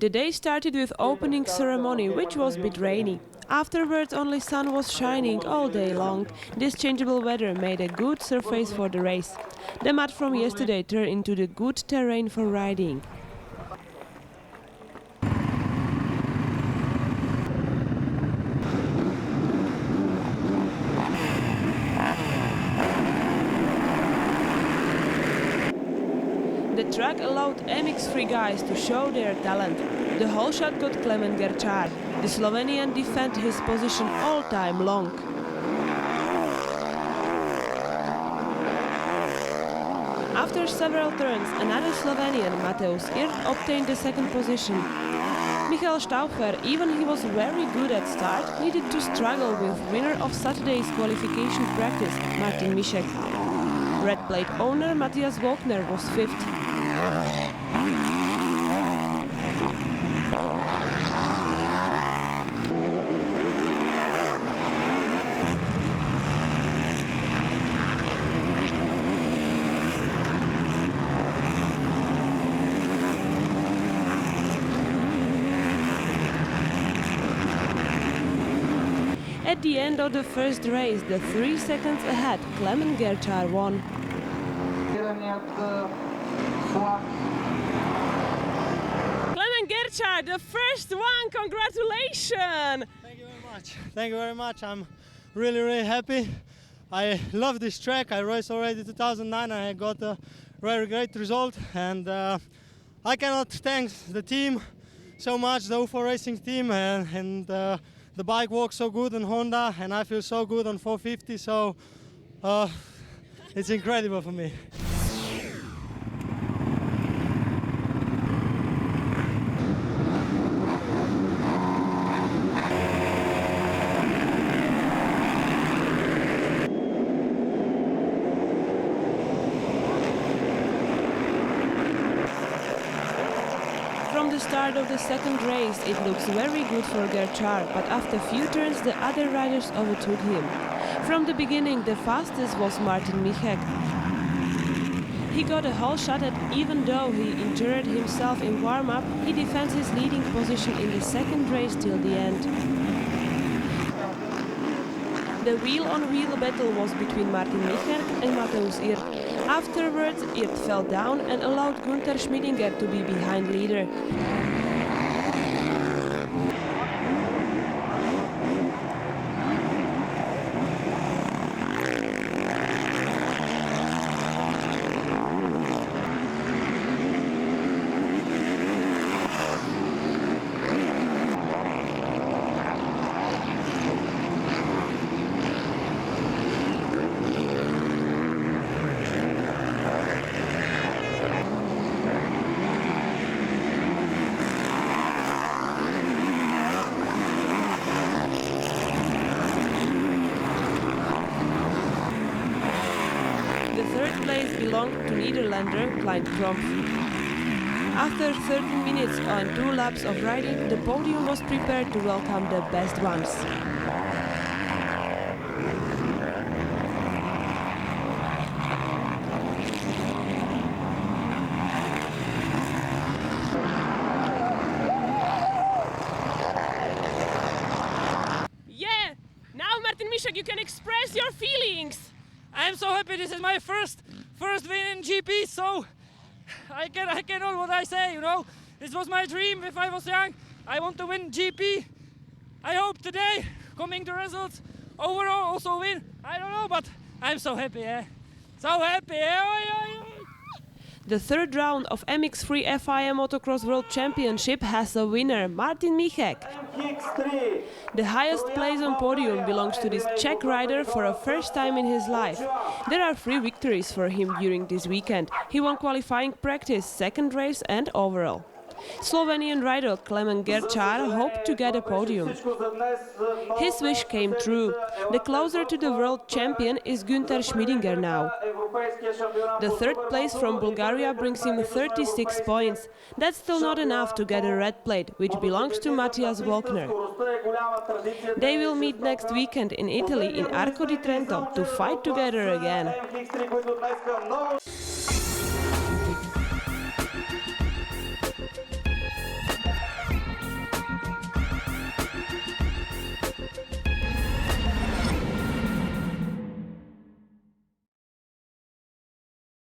The day started with opening ceremony, which was a bit rainy. Afterwards, only sun was shining all day long. This changeable weather made a good surface for the race. The mud from yesterday turned into the good terrain for riding. The track allowed MX3 guys to show their talent. The whole shot got Klemen Gerčar. The Slovenian defended his position all time long. After several turns, another Slovenian, Mateusz Irt, obtained the second position. Michael Stauffer, even he was very good at start, needed to struggle with winner of Saturday's qualification practice, Martin Mišek. Red plate owner Matthias Walkner was fifth. At the end of the first race, the 3 seconds ahead, Klemen Gerčar won. Klemen Gerčar, the first one, congratulations! Thank you very much. Thank you very much. I'm really happy. I love this track. I raced already 2009 and I got a very great result. And I cannot thank the team so much, the UFO Racing team, and the bike works so good on Honda and I feel so good on 450. So it's incredible for me. From the start of the second race, it looks very good for Gerčar, but after few turns the other riders overtook him. From the beginning, the fastest was Martin Mišek. He got a whole shot at, even though he injured himself in warm-up, he defends his leading position in the second race till the end. The wheel-on-wheel battle was between Martin Mišek and Mateusz Irt. Afterwards, Irt fell down and allowed Günther Schmidinger to be behind leader. The third place belonged to Netherlander Klein Kropf. After 13 minutes and 2 laps of riding, the podium was prepared to welcome the best ones. Yeah! Now, Martin Mišek, you can express your feelings! I'm so happy. This is my first win in GP, so I cannot what I say, you know. This was my dream if I was young. I want to win GP. I hope today, coming the results, overall also win. I don't know, but I'm so happy, eh? So happy, eh? The third round of MX3 FIM Motocross World Championship has a winner, Martin Mišek. The highest place on podium belongs to this Czech rider for a first time in his life. There are 3 victories for him during this weekend. He won qualifying practice, second race and overall. Slovenian rider Klemen Gerčar hoped to get a podium. His wish came true. The closer to the world champion is Günther Schmidinger now. The third place from Bulgaria brings him 36 points. That's still not enough to get a red plate, which belongs to Matthias Walkner. They will meet next weekend in Italy in Arco di Trento to fight together again.